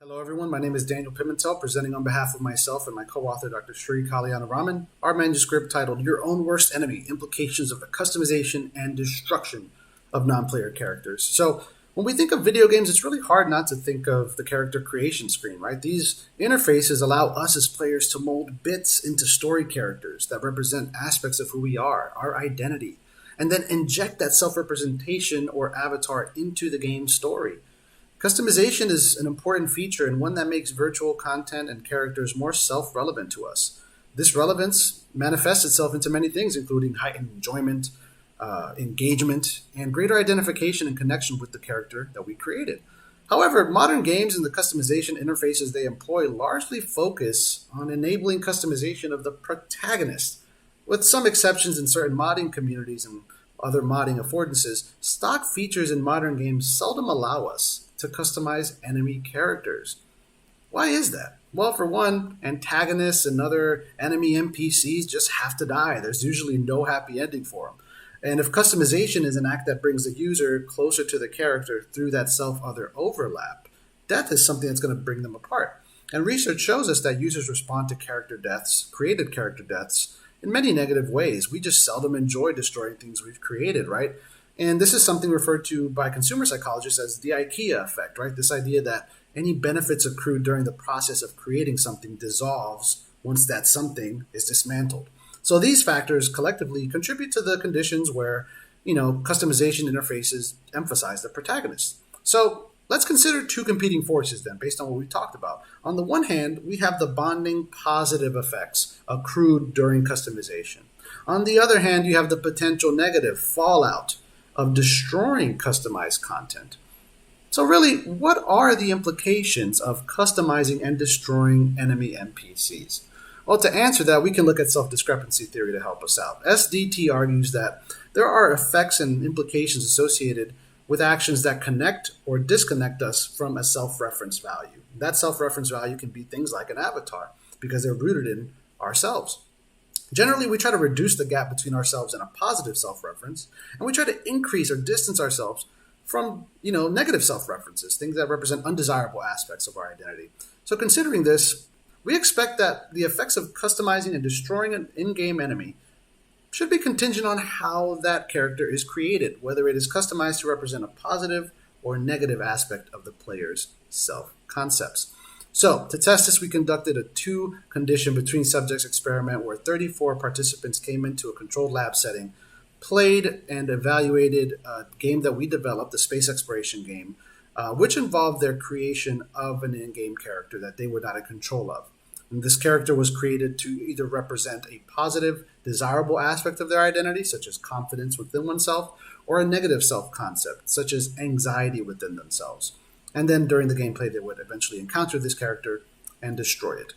Hello, everyone. My name is Daniel Pimentel, presenting on behalf of myself and my co-author, Dr. Sri Kalyanaraman, our manuscript titled Your Own Worst Enemy, Implications of the Customization and Destruction of Non-Player Characters. So when we think of video games, it's really hard not to think of the character creation screen, right? These interfaces allow us as players to mold bits into story characters that represent aspects of who we are, our identity, and then inject that self-representation or avatar into the game's story. Customization is an important feature and one that makes virtual content and characters more self-relevant to us. This relevance manifests itself into many things, including heightened enjoyment, engagement, and greater identification and connection with the character that we created. However, modern games and the customization interfaces they employ largely focus on enabling customization of the protagonist. With some exceptions in certain modding communities and other modding affordances, stock features in modern games seldom allow us to customize enemy characters. Why is that? Well, for one, antagonists and other enemy NPCs just have to die. There's usually no happy ending for them. And if customization is an act that brings the user closer to the character through that self-other overlap, death is something that's going to bring them apart. And research shows us that users respond to character deaths, created character deaths, in many negative ways. We just seldom enjoy destroying things we've created, right? And this is something referred to by consumer psychologists as the IKEA effect, right? This idea that any benefits accrued during the process of creating something dissolves once that something is dismantled. So these factors collectively contribute to the conditions where, customization interfaces emphasize the protagonist. So let's consider two competing forces then, based on what we talked about. On the one hand, we have the bonding positive effects accrued during customization. On the other hand, you have the potential negative fallout of destroying customized content. So really, what are the implications of customizing and destroying enemy NPCs? Well, to answer that, we can look at self-discrepancy theory to help us out. SDT argues that there are effects and implications associated with actions that connect or disconnect us from a self-reference value. That self-reference value can be things like an avatar because they're rooted in ourselves. Generally, we try to reduce the gap between ourselves and a positive self-reference, and we try to increase or distance ourselves from, negative self-references, things that represent undesirable aspects of our identity. So considering this, we expect that the effects of customizing and destroying an in-game enemy should be contingent on how that character is created, whether it is customized to represent a positive or negative aspect of the player's self-concepts. So, to test this, we conducted a two-condition between subjects experiment where 34 participants came into a controlled lab setting, played and evaluated a game that we developed, the space exploration game, which involved their creation of an in-game character that they were not in control of. And this character was created to either represent a positive, desirable aspect of their identity, such as confidence within oneself, or a negative self-concept, such as anxiety within themselves. And then during the gameplay, they would eventually encounter this character and destroy it.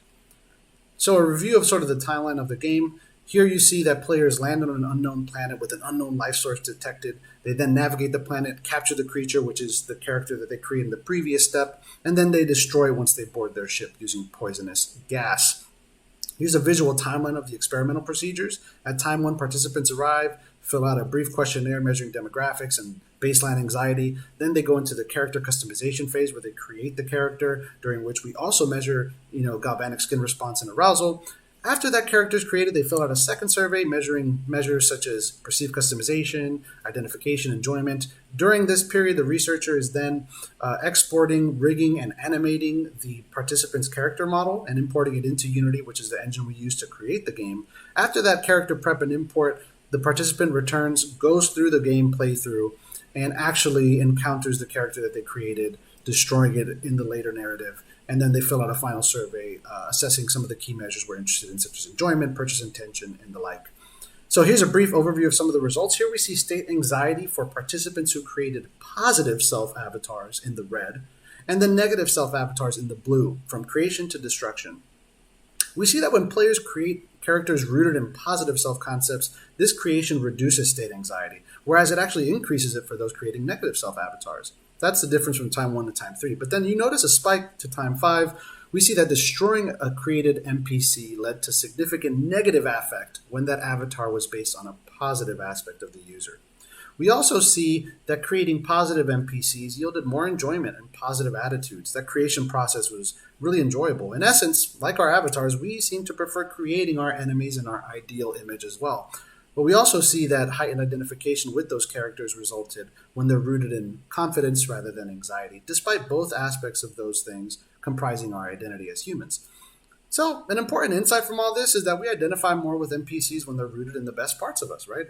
So a review of sort of the timeline of the game. Here you see that players land on an unknown planet with an unknown life source detected. They then navigate the planet, capture the creature, which is the character that they created in the previous step, and then they destroy once they board their ship using poisonous gas. Here's a visual timeline of the experimental procedures. At time 1, participants arrive, fill out a brief questionnaire measuring demographics and baseline anxiety. Then they go into the character customization phase where they create the character, during which we also measure, galvanic skin response and arousal. After that character is created, they fill out a second survey measuring measures such as perceived customization, identification, enjoyment. During this period, the researcher is then exporting, rigging, and animating the participant's character model and importing it into Unity, which is the engine we use to create the game. After that character prep and import, the participant returns, goes through the game playthrough, and actually encounters the character that they created, destroying it in the later narrative. And then they fill out a final survey assessing some of the key measures we're interested in, such as enjoyment, purchase intention, and the like. So here's a brief overview of some of the results. Here we see state anxiety for participants who created positive self-avatars in the red, and then negative self-avatars in the blue, from creation to destruction. We see that when players create characters rooted in positive self-concepts, this creation reduces state anxiety, whereas it actually increases it for those creating negative self-avatars. That's the difference from time 1 to time 3. But then you notice a spike to time 5. We see that destroying a created NPC led to significant negative affect when that avatar was based on a positive aspect of the user. We also see that creating positive NPCs yielded more enjoyment and positive attitudes. That creation process was really enjoyable. In essence, like our avatars, we seem to prefer creating our enemies in our ideal image as well. But we also see that heightened identification with those characters resulted when they're rooted in confidence rather than anxiety, despite both aspects of those things comprising our identity as humans. So, an important insight from all this is that we identify more with NPCs when they're rooted in the best parts of us, right?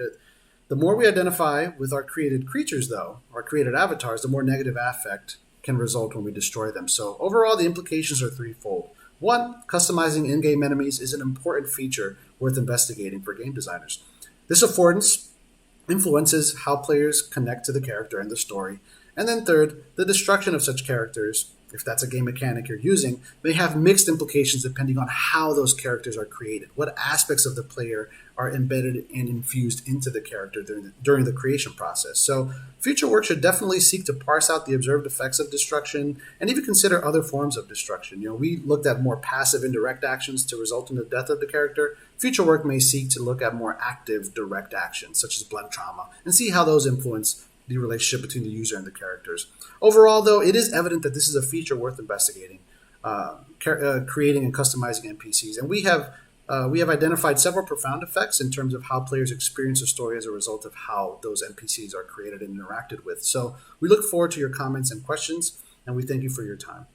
The more we identify with our created creatures, though, our created avatars, the more negative affect can result when we destroy them. So, overall, the implications are threefold. One, customizing in game enemies is an important feature worth investigating for game designers. This affordance influences how players connect to the character and the story. And then, third, the destruction of such characters, if that's a game mechanic you're using, may have mixed implications depending on how those characters are created, what aspects of the player are embedded and infused into the character during the creation process. So future work should definitely seek to parse out the observed effects of destruction and even consider other forms of destruction. We looked at more passive indirect actions to result in the death of the character. Future work may seek to look at more active direct actions, such as blood trauma, and see how those influence the relationship between the user and the characters. Overall, though, it is evident that this is a feature worth investigating, creating and customizing NPCs. And we have identified several profound effects in terms of how players experience a story as a result of how those NPCs are created and interacted with. So we look forward to your comments and questions, and we thank you for your time.